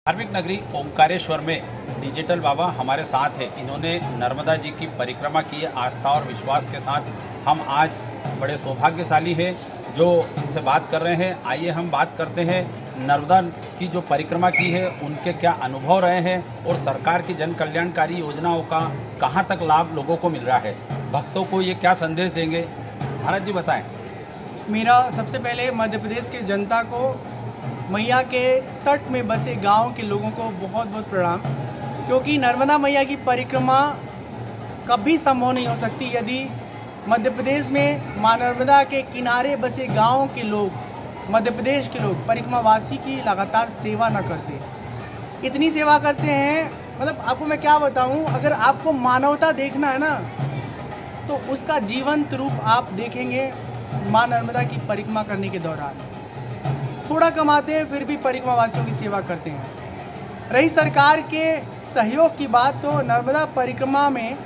धार्मिक नगरी ओंकारेश्वर में डिजिटल बाबा हमारे साथ हैं। इन्होंने नर्मदा जी की परिक्रमा की है। आस्था और विश्वास के साथ हम आज बड़े सौभाग्यशाली हैं जो इनसे बात कर रहे हैं। आइए हम बात करते हैं नर्मदा की जो परिक्रमा की है उनके क्या अनुभव रहे हैं और सरकार की जन कल्याणकारी योजनाओं का कहां तक लाभ लोगों को मिल रहा है, भक्तों को ये क्या संदेश देंगे। भारत जी बताएं। मेरा सबसे पहले मध्य प्रदेश की जनता को, मैया के तट में बसे गांव के लोगों को बहुत बहुत प्रणाम, क्योंकि नर्मदा मैया की परिक्रमा कभी संभव नहीं हो सकती यदि मध्य प्रदेश में मां नर्मदा के किनारे बसे गांव के लोग, मध्य प्रदेश के लोग परिक्रमावासी की लगातार सेवा न करते। इतनी सेवा करते हैं, मतलब आपको मैं क्या बताऊं, अगर आपको मानवता देखना है ना तो उसका जीवंत रूप आप देखेंगे मां नर्मदा की परिक्रमा करने के दौरान। थोड़ा कमाते हैं फिर भी परिक्रमावासियों की सेवा करते हैं। रही सरकार के सहयोग की बात, तो नर्मदा परिक्रमा में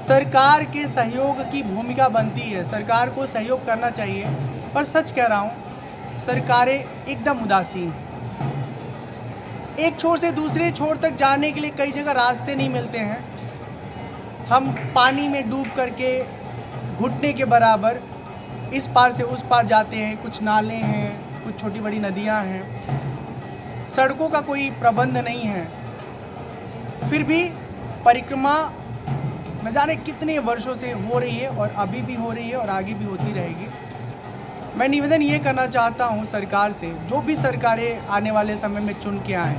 सरकार के सहयोग की भूमिका बनती है। सरकार को सहयोग करना चाहिए, पर सच कह रहा हूँ सरकारें एकदम उदासीन हैं। एक छोर से दूसरे छोर तक जाने के लिए कई जगह रास्ते नहीं मिलते हैं। हम पानी में डूब करके घुटने के बराबर इस पार से उस पार जाते हैं। कुछ नाले हैं, कुछ छोटी बड़ी नदियां हैं, सड़कों का कोई प्रबंध नहीं है। फिर भी परिक्रमा न जाने कितने वर्षों से हो रही है और अभी भी हो रही है और आगे भी होती रहेगी। मैं निवेदन ये करना चाहता हूँ सरकार से, जो भी सरकारें आने वाले समय में चुन के आएँ,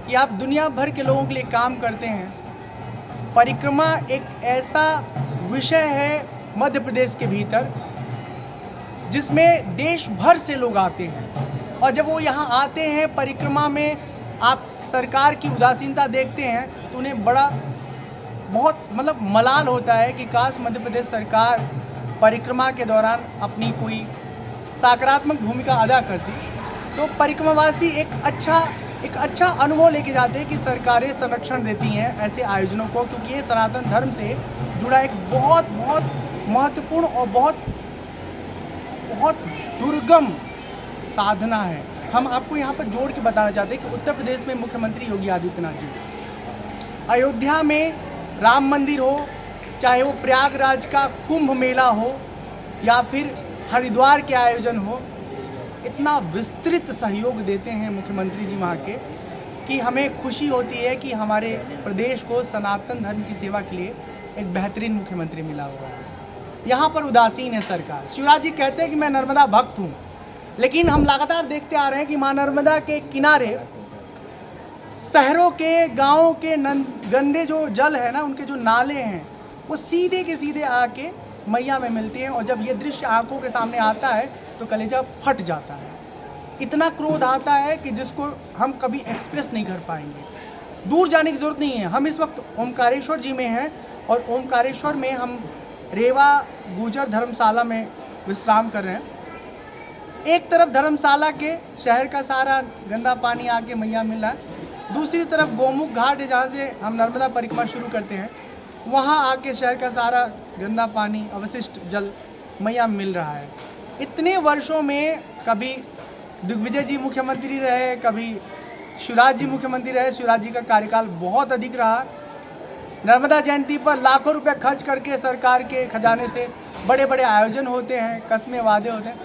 कि आप दुनिया भर के लोगों के लिए काम करते हैं। परिक्रमा एक ऐसा विषय है मध्य प्रदेश के भीतर जिसमें देश भर से लोग आते हैं, और जब वो यहाँ आते हैं परिक्रमा में आप सरकार की उदासीनता देखते हैं तो उन्हें बहुत मलाल होता है कि काश मध्य प्रदेश सरकार परिक्रमा के दौरान अपनी कोई सकारात्मक भूमिका अदा करती। तो परिक्रमावासी एक अच्छा अनुभव लेके जाते हैं कि सरकारें संरक्षण देती हैं ऐसे आयोजनों को, क्योंकि ये सनातन धर्म से जुड़ा एक बहुत महत्वपूर्ण और बहुत दुर्गम साधना है। हम आपको यहाँ पर जोड़ के बताना चाहते हैं कि उत्तर प्रदेश में मुख्यमंत्री योगी आदित्यनाथ जी अयोध्या में राम मंदिर हो, चाहे वो प्रयागराज का कुंभ मेला हो या फिर हरिद्वार के आयोजन हो, इतना विस्तृत सहयोग देते हैं मुख्यमंत्री जी वहाँ के कि हमें खुशी होती है कि हमारे प्रदेश को सनातन धर्म की सेवा के लिए एक बेहतरीन मुख्यमंत्री मिला हुआ है। यहाँ पर उदासीन है सरकार। शिवराज जी कहते हैं कि मैं नर्मदा भक्त हूँ, लेकिन हम लगातार देखते आ रहे हैं कि मां नर्मदा के किनारे शहरों के, गांवों के गंदे जो जल है ना, उनके जो नाले हैं, वो सीधे के सीधे आके मैया में मिलते हैं। और जब ये दृश्य आंखों के सामने आता है तो कलेजा फट जाता है। इतना क्रोध आता है कि जिसको हम कभी एक्सप्रेस नहीं कर पाएंगे। दूर जाने की जरूरत नहीं है। हम इस वक्त ओंकारेश्वर जी में हैं और ओंकारेश्वर में हम रेवा गुर्जर धर्मशाला में विश्राम कर रहे हैं। एक तरफ धर्मशाला के शहर का सारा गंदा पानी आके मैया मिल रहा है, दूसरी तरफ गोमुख घाट है जहाँ से हम नर्मदा परिक्रमा शुरू करते हैं, वहाँ आके शहर का सारा गंदा पानी, अवशिष्ट जल मैया मिल रहा है। इतने वर्षों में कभी दिग्विजय जी मुख्यमंत्री रहे, कभी शिवराज जी मुख्यमंत्री रहे। शिवराज जी का कार्यकाल बहुत अधिक रहा। नर्मदा जयंती पर लाखों रुपए खर्च करके सरकार के खजाने से बड़े बड़े आयोजन होते हैं, कस्में वादे होते हैं,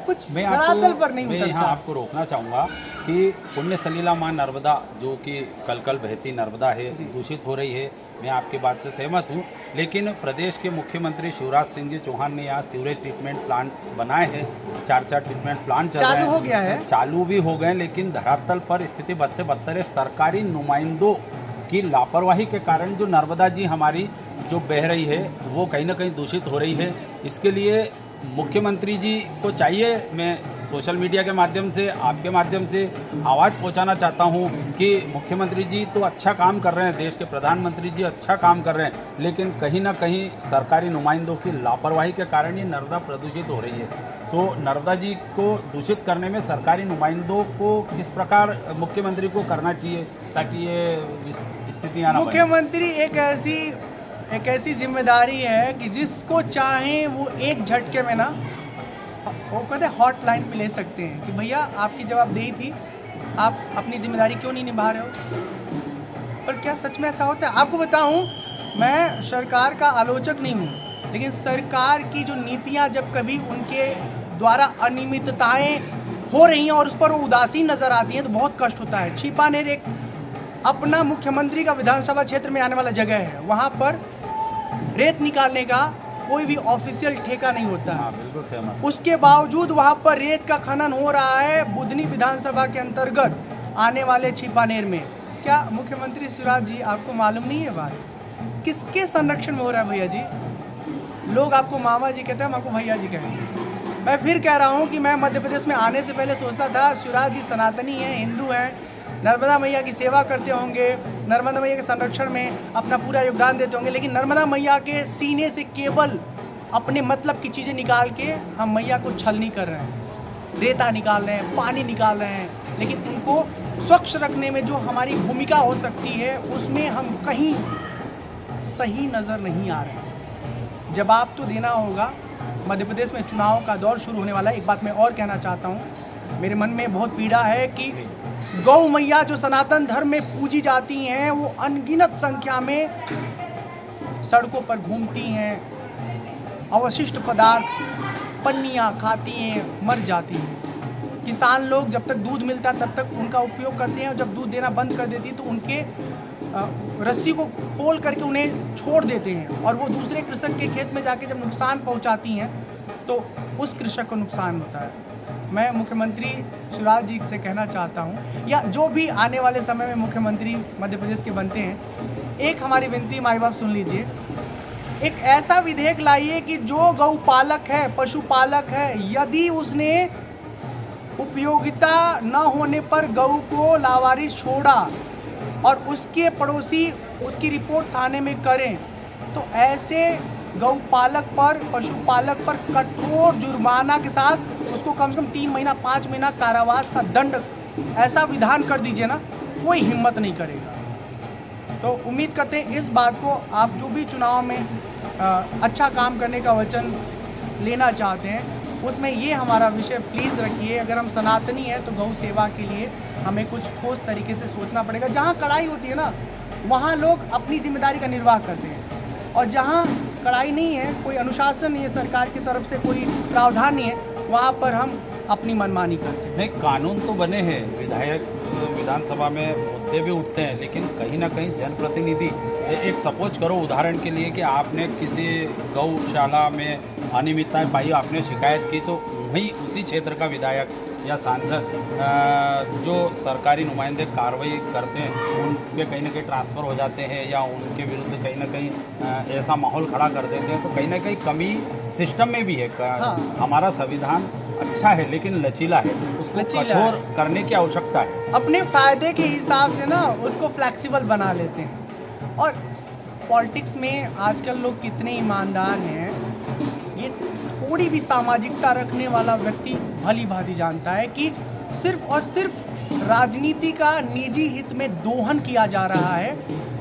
कुछ धरातल पर नहीं उतरता। मैं यहाँ आपको रोकना चाहूँगा कि पुण्य सलीला माँ नर्मदा जो कि कल कल बहती नर्मदा है, दूषित हो रही है। मैं आपकी बात से सहमत हूँ, लेकिन प्रदेश के मुख्यमंत्री शिवराज सिंह जी चौहान ने यहाँ सीवरेज ट्रीटमेंट प्लांट बनाए हैं। 4 ट्रीटमेंट प्लांट चालू हो गया है, चालू भी हो गए, लेकिन धरातल पर स्थिति बद से बदतर है। सरकारी नुमाइंदों की लापरवाही के कारण जो नर्मदा जी हमारी जो बह रही है वो कहीं ना कहीं दूषित हो रही है। इसके लिए मुख्यमंत्री जी को चाहिए, मैं सोशल मीडिया के माध्यम से, आपके माध्यम से आवाज़ पहुंचाना चाहता हूं कि मुख्यमंत्री जी तो अच्छा काम कर रहे हैं, देश के प्रधानमंत्री जी अच्छा काम कर रहे हैं, लेकिन कहीं ना कहीं सरकारी नुमाइंदों की लापरवाही के कारण ये नर्मदा प्रदूषित हो रही है। तो नर्मदा जी को दूषित करने में सरकारी नुमाइंदों को किस प्रकार मुख्यमंत्री को करना चाहिए ताकि ये स्थितियाँ ना बनें? मुख्यमंत्री एक ऐसी जिम्मेदारी है कि जिसको चाहें वो एक झटके में ना, वो कहते हैं हॉटलाइन पे ले सकते हैं कि भैया आपकी जवाबदेही थी, आप अपनी जिम्मेदारी क्यों नहीं निभा रहे हो? पर क्या सच में ऐसा होता है? आपको बताऊं, मैं सरकार का आलोचक नहीं हूं, लेकिन सरकार की जो नीतियां जब कभी उनके द्वारा अनियमितताएं हो रही हैं और उस पर वो उदासीन नजर आती हैं तो बहुत कष्ट होता है। छिपानेर एक अपना मुख्यमंत्री का विधानसभा क्षेत्र में आने वाला जगह है, वहाँ पर रेत निकालने का कोई भी ऑफिशियल ठेका नहीं होता है। बिल्कुल सहमत। उसके बावजूद वहाँ पर रेत का खनन हो रहा है बुधनी विधानसभा के अंतर्गत आने वाले छिपानेर में। क्या मुख्यमंत्री शिवराज जी आपको मालूम नहीं है बात? किसके संरक्षण में हो रहा है भैया जी? लोग आपको मामा जी कहते हैं, हम आपको भैया जी कहेंगे। मैं फिर कह रहा हूँ कि मैं मध्य प्रदेश में आने से पहले सोचता था शिवराज जी सनातनी हैं, हिंदू हैं, नर्मदा मैया की सेवा करते होंगे, नर्मदा मैया के संरक्षण में अपना पूरा योगदान देते होंगे, लेकिन नर्मदा मैया के सीने से केवल अपने मतलब की चीज़ें निकाल के हम मैया को छलनी कर रहे हैं, रेता निकाल रहे हैं, पानी निकाल रहे हैं, लेकिन उनको स्वच्छ रखने में जो हमारी भूमिका हो सकती है उसमें हम कहीं सही नज़र नहीं आ रहे। जवाब तो देना होगा। मध्य प्रदेश में चुनाव का दौर शुरू होने वाला है। एक बात मैं और कहना चाहता हूँ, मेरे मन में बहुत पीड़ा है कि गौ मैया जो सनातन धर्म में पूजी जाती हैं वो अनगिनत संख्या में सड़कों पर घूमती हैं, अवशिष्ट पदार्थ पन्नियाँ खाती हैं, मर जाती हैं। किसान लोग जब तक दूध मिलता है तब तक उनका उपयोग करते हैं और जब दूध देना बंद कर देती है तो उनके रस्सी को खोल करके उन्हें छोड़ देते हैं और वो दूसरे कृषक के खेत में जाके जब नुकसान पहुंचाती हैं तो उस कृषक को नुकसान होता है। मैं मुख्यमंत्री शिवराज जी से कहना चाहता हूं, या जो भी आने वाले समय में मुख्यमंत्री मध्य प्रदेश के बनते हैं, एक हमारी विनती माई बाप सुन लीजिए, एक ऐसा विधेयक लाइए कि जो गौपालक है, पशुपालक है, यदि उसने उपयोगिता न होने पर गऊ को लावारिस छोड़ा और उसके पड़ोसी उसकी रिपोर्ट थाने में करें तो ऐसे गौपालक पर, पशुपालक पर कठोर जुर्माना के साथ उसको कम से कम 3 महीना 5 महीना कारावास का दंड ऐसा विधान कर दीजिए ना, कोई हिम्मत नहीं करेगा। तो उम्मीद करते हैं इस बात को आप जो भी चुनाव में अच्छा काम करने का वचन लेना चाहते हैं उसमें ये हमारा विषय प्लीज़ रखिए। अगर हम सनातनी हैं तो गौ सेवा के लिए हमें कुछ ठोस तरीके से सोचना पड़ेगा। जहाँ कड़ाई होती है ना वहाँ लोग अपनी जिम्मेदारी का निर्वाह करते हैं और जहाँ कड़ाई नहीं है, कोई अनुशासन नहीं है, सरकार की तरफ से कोई प्रावधान नहीं है, वहाँ पर हम अपनी मनमानी करते हैं। नहीं, कानून तो बने हैं, विधायक विधानसभा में मुद्दे भी उठते हैं, लेकिन कहीं ना कहीं जनप्रतिनिधि एक सपोज करो उदाहरण के लिए कि आपने किसी गौशाला में अनियमितताएं पाई, आपने शिकायत की, तो वहीं उसी क्षेत्र का विधायक या सांसद जो सरकारी नुमाइंदे कार्रवाई करते हैं उनके कहीं ना कहीं ट्रांसफ़र हो जाते हैं या उनके विरुद्ध कहीं ना कहीं ऐसा माहौल खड़ा कर देते हैं, तो कहीं ना कहीं कमी सिस्टम में भी है। हाँ। हमारा संविधान अच्छा है लेकिन लचीला है, उसको कठोर करने की आवश्यकता है। अपने फ़ायदे के हिसाब से ना उसको फ्लैक्सिबल बना लेते हैं। और पॉलिटिक्स में आजकल लोग कितने ईमानदार हैं, ये थोड़ी भी सामाजिकता रखने वाला व्यक्ति भली भांति जानता है कि सिर्फ और सिर्फ राजनीति का निजी हित में दोहन किया जा रहा है,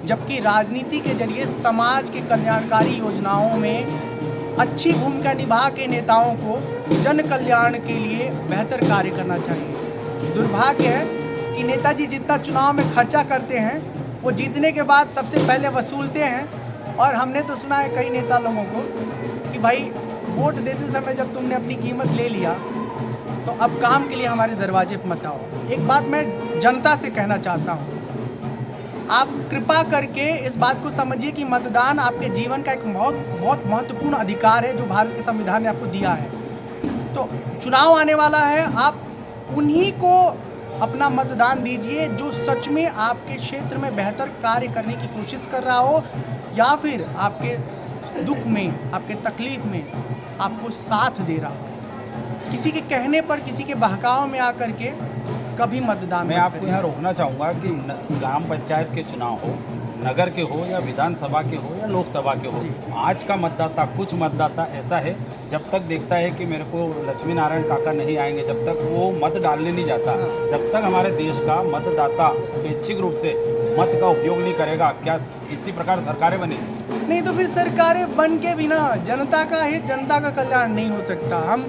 जबकि राजनीति के जरिए समाज के कल्याणकारी योजनाओं में अच्छी भूमिका निभा के नेताओं को जन कल्याण के लिए बेहतर कार्य करना चाहिए। दुर्भाग्य है कि नेताजी जितना चुनाव में खर्चा करते हैं वो जीतने के बाद सबसे पहले वसूलते हैं। और हमने तो सुना है कई नेता लोगों को कि भाई वोट देते समय जब तुमने अपनी कीमत ले लिया तो अब काम के लिए हमारे दरवाजे पर मत आओ। एक बात मैं जनता से कहना चाहता हूँ, आप कृपा करके इस बात को समझिए कि मतदान आपके जीवन का एक बहुत बहुत महत्वपूर्ण अधिकार है जो भारत के संविधान ने आपको दिया है। तो चुनाव आने वाला है, आप उन्हीं को अपना मतदान दीजिए जो सच में आपके क्षेत्र में बेहतर कार्य करने की कोशिश कर रहा हो या फिर आपके दुख में, आपके तकलीफ में आपको साथ दे रहा हो। किसी के कहने पर, किसी के बहकाव में आकर के कभी मतदान मैं आपको यहाँ रोकना चाहूँगा कि ग्राम पंचायत के चुनाव हो, नगर के हो या विधानसभा के हो या लोकसभा के हो, आज का मतदाता, कुछ मतदाता ऐसा है जब तक देखता है कि मेरे को लक्ष्मी नारायण काका नहीं आएंगे, जब तक वो मत डालने नहीं जाता, जब तक हमारे देश का मतदाता स्वैच्छिक रूप से मत का उपयोग नहीं करेगा, क्या इसी प्रकार सरकारें बने? नहीं तो फिर सरकारें बन के बिना जनता का हित, जनता का कल्याण नहीं हो सकता। हम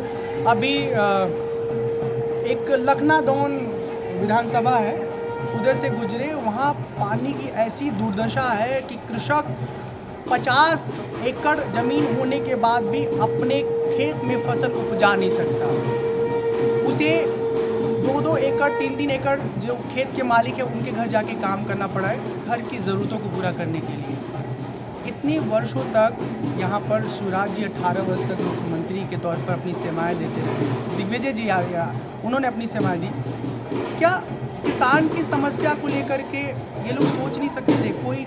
अभी एक लखनादौन विधानसभा है उधर से गुजरे, वहाँ पानी की ऐसी दुर्दशा है कि कृषक 50 एकड़ ज़मीन होने के बाद भी अपने खेत में फसल उपजा नहीं सकता। उसे 2-2 एकड़ 3-3 एकड़ जो खेत के मालिक है उनके घर जाके काम करना पड़ा है घर की ज़रूरतों को पूरा करने के लिए। इतने वर्षों तक यहाँ पर शिवराज जी 18 वर्ष तक मुख्यमंत्री के तौर पर अपनी सेवाएं देते रहे। दिग्विजय जी आ गया, उन्होंने अपनी सेवाएं दी। क्या किसान की समस्या को लेकर के ये लोग सोच नहीं सकते थे? कोई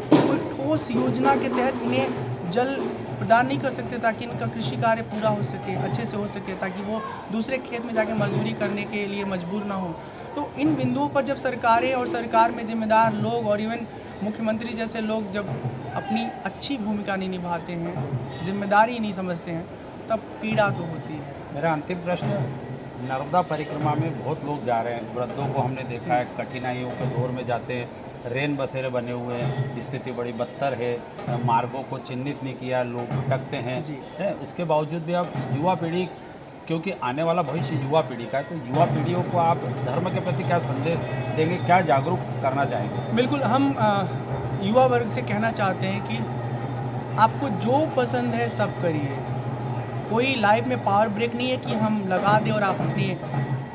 ठोस योजना के तहत इन्हें जल प्रदान नहीं कर सकते ताकि इनका कृषि कार्य पूरा हो सके, अच्छे से हो सके, ताकि वो दूसरे खेत में जाके मजदूरी करने के लिए मजबूर ना हो? तो इन बिंदुओं पर जब सरकारें और सरकार में जिम्मेदार लोग और इवन मुख्यमंत्री जैसे लोग जब अपनी अच्छी भूमिका नहीं निभाते हैं, जिम्मेदारी नहीं समझते हैं, तब पीड़ा तो होती है। मेरा अंतिम प्रश्न, नर्मदा परिक्रमा में बहुत लोग जा रहे हैं, वृद्धों को हमने देखा है कठिनाइयों के दौर में जाते हैं, रेन बसेरे बने हुए हैं, स्थिति बड़ी बदतर है, मार्गों को चिन्हित नहीं किया, लोग भटकते हैं है, उसके बावजूद भी आप युवा पीढ़ी, क्योंकि आने वाला भविष्य युवा पीढ़ी का है, तो युवा पीढ़ियों को आप धर्म के प्रति क्या संदेश देंगे, क्या जागरूक करना चाहेंगे? बिल्कुल, हम युवा वर्ग से कहना चाहते हैं कि आपको जो पसंद है सब करिए। कोई लाइफ में पावर ब्रेक नहीं है कि हम लगा दें और आप अपनी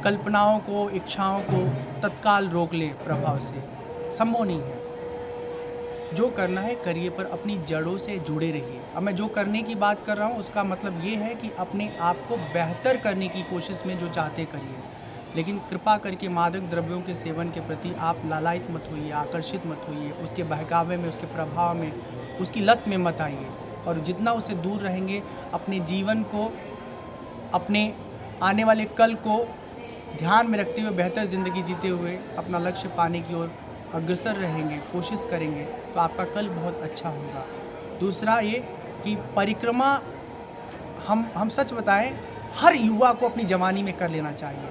कल्पनाओं को, इच्छाओं को तत्काल रोक लें प्रभाव से, संभव नहीं है। जो करना है करिए, पर अपनी जड़ों से जुड़े रहिए। अब मैं जो करने की बात कर रहा हूँ उसका मतलब ये है कि अपने आप को बेहतर करने की कोशिश में जो चाहते करिए, लेकिन कृपा करके मादक द्रव्यों के सेवन के प्रति आप लालायित मत होइए, आकर्षित मत होइए, उसके बहकावे में, उसके प्रभाव में, उसकी लत में मत आइए। और जितना उससे दूर रहेंगे, अपने जीवन को, अपने आने वाले कल को ध्यान में रखते हुए बेहतर ज़िंदगी जीते हुए अपना लक्ष्य पाने की ओर अग्रसर रहेंगे, कोशिश करेंगे, तो आपका कल बहुत अच्छा होगा। दूसरा ये कि परिक्रमा हम सच बताएं, हर युवा को अपनी जवानी में कर लेना चाहिए।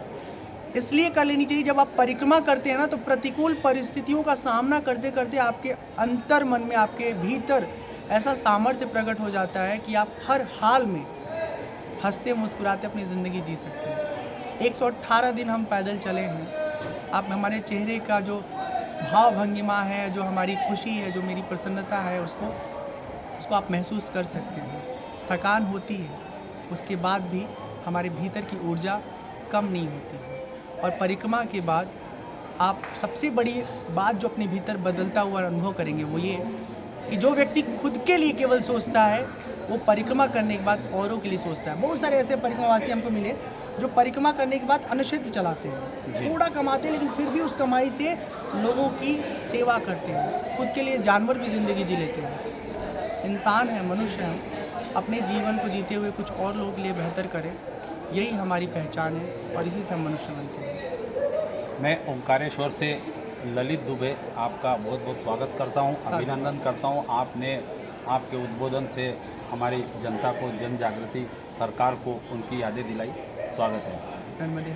इसलिए कर लेनी चाहिए, जब आप परिक्रमा करते हैं ना, तो प्रतिकूल परिस्थितियों का सामना करते करते आपके अंतर मन में, आपके भीतर ऐसा सामर्थ्य प्रकट हो जाता है कि आप हर हाल में हंसते मुस्कुराते अपनी ज़िंदगी जी सकते हैं। 118 दिन हम पैदल चले हैं। आप हमारे चेहरे का जो भाव भंगिमा है, जो हमारी खुशी है, जो मेरी प्रसन्नता है, उसको आप महसूस कर सकते हैं। थकान होती है, उसके बाद भी हमारे भीतर की ऊर्जा कम नहीं होती है। और परिक्रमा के बाद आप सबसे बड़ी बात जो अपने भीतर बदलता हुआ अनुभव करेंगे वो ये कि जो व्यक्ति खुद के लिए केवल सोचता है, वो परिक्रमा करने के बाद औरों के लिए सोचता है। बहुत सारे ऐसे परिक्रमावासी हमको मिले जो परिक्रमा करने के बाद अन्न क्षेत्र चलाते हैं, थोड़ा कमाते हैं, लेकिन फिर भी उस कमाई से लोगों की सेवा करते हैं, खुद के लिए जानवर भी ज़िंदगी जी लेते हैं। इंसान है, मनुष्य हैं, अपने जीवन को जीते हुए कुछ और लोगों के लिए बेहतर करें, यही हमारी पहचान है और इसी से हम मनुष्य बनते हैं। मैं ओंकारेश्वर से ललित दुबे आपका बहुत बहुत स्वागत करता हूं, अभिनंदन करता हूं। आपने आपके उद्बोधन से हमारी जनता को जन जागृति, सरकार को उनकी यादें दिलाई। स्वागत है। नर्मदे।